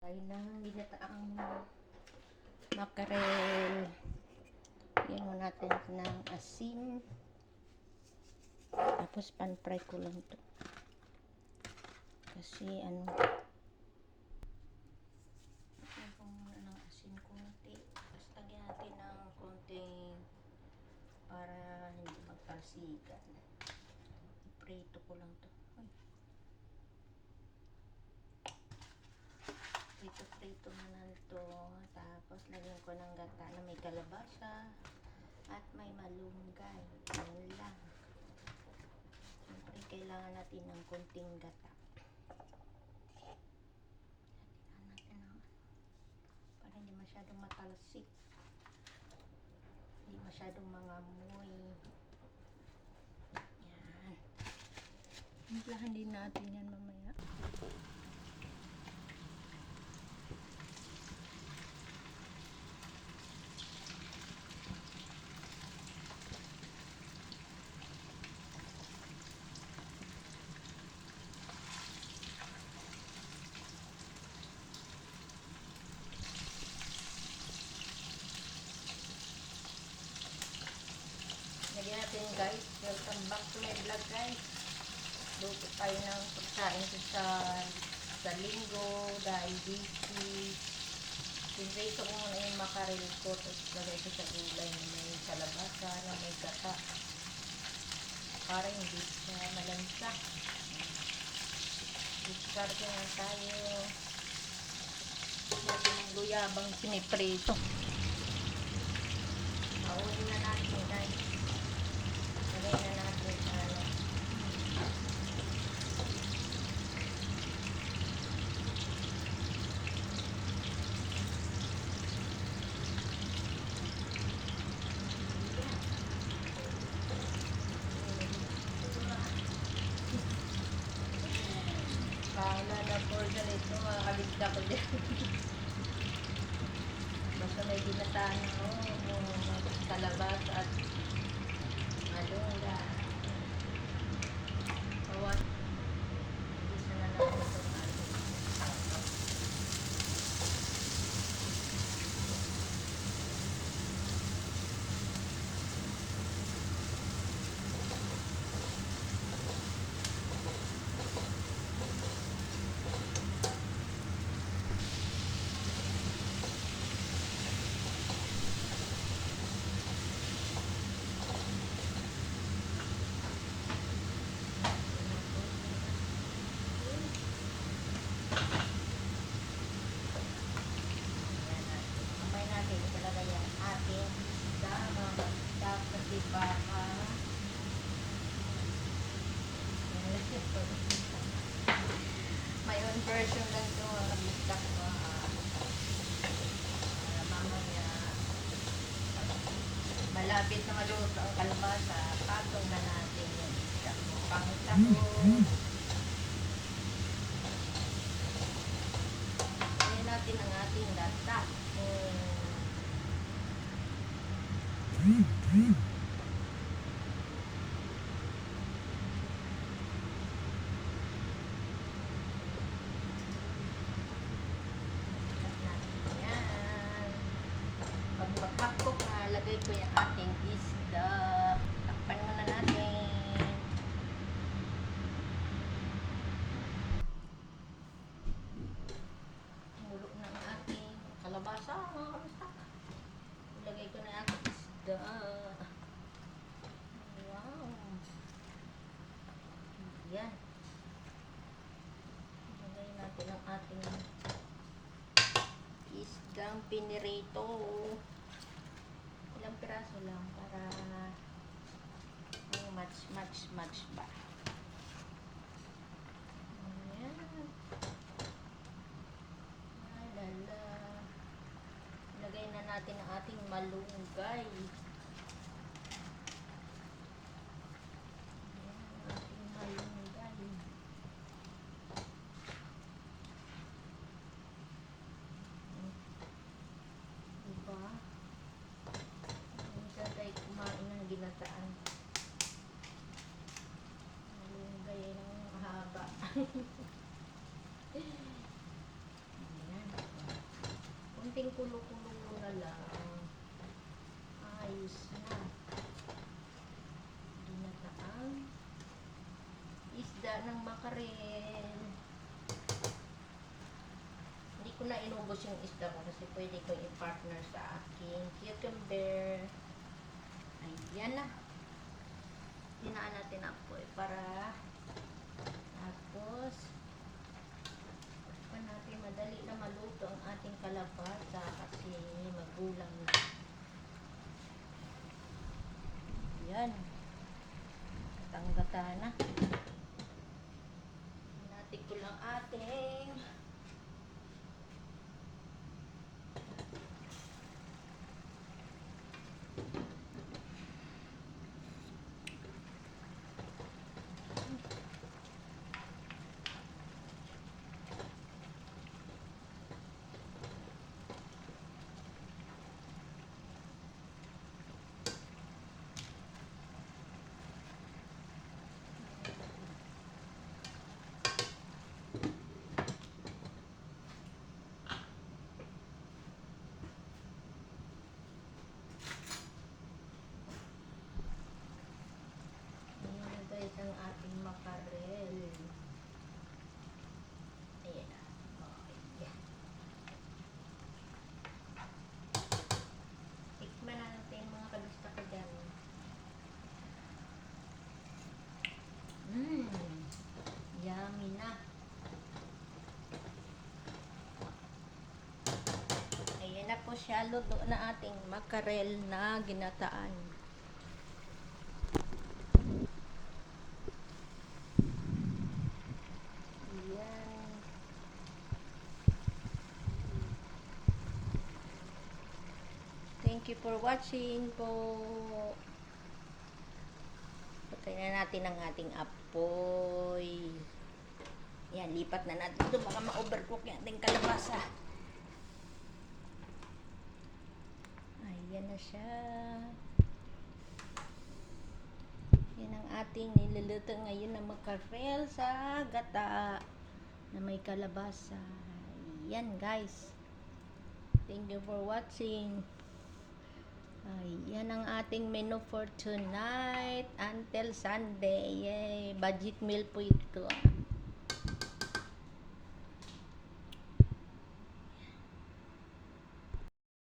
tayo ng ginataang makarel. Yan mo natin ng asin. Tapos pan-fry ko lang to. Kasi yan po muna ng asin konti. Tapos lagyan natin ng konting para hindi magpasigan. Prito ko lang to. Prito na lang to. Tapos lagyan ko ng gata na may kalabasa at may malunggay. Yan lang. Siyempre kailangan natin ng konting gata. Lagyan natin ng para hindi masyadong matalsik. Hindi masyadong mangamoy. Yan. Implahan din natin yan mamaya. Lagyan natin guys, welcome back to my vlog guys. Luto tayo ng pagkain sa linggo dahil busy. Pinrito ko muna yung makarel ko, tapos lagay ko sa gulay na may kalabasa, na may gata. Para hindi siya malansa. Diskarte na tayo. Natin ang guyabang piniprito. Pauli na natin guys. Lagay na natin sa ano. Paula na for ganito, makakabigta ko dyan. Basta may ginataan ako, kalabas at malunggay. Bawat isa na natin ito. Baka may own version lang ito mga bistak mamaya malapit na maluto ang kalabasa, patong na natin yung bistak pangtako. Ayan natin ang ating gata. Paghapok na, lagay ko yung ating isda. Takpan muna natin. Mulok na ang ating kalabasa, mga kamustak. Ilagay ko na yung ating isda. Wow. Yan. Ilagay natin ang ating isdang pinirito. Ilang piraso lang para match ba. Ayan. Alala. Ilagay na natin ang ating malunggay. Ayan, ating malunggay. Diba? Minsan tayo kumain ng ginataan. Malunggay ng mahaba. Ayan. konting kulo-kulo na lang. Ayos na. Ginataang isda ng makarel. Hindi ko na inubos yung isda ko kasi pwede ko i-partner sa aking cucumber. Ayan na. Hinaan natin ako para tapos pa natin madali na maluto ang ating kalabasa kasi magulang na. Yan. Tanggata na. Natin ko lang ating ang ating makarel. Ayan na. Okay. Tikman na natin mga kagusta ko dyan. Yummy na. Ayan na po siya. Luto na ating makarel na ginataan. Thank you for watching po. Patayin na natin ang ating apoy. Yan, lipat na natin ito. Baka ma-overcook yung ating kalabasa. Ayan na siya. Yan ang ating niluluto ngayon na makarel sa gata na may kalabasa. Yan guys. Thank you for watching. Yan ang ating menu for tonight until Sunday. Yay! Budget meal po ito.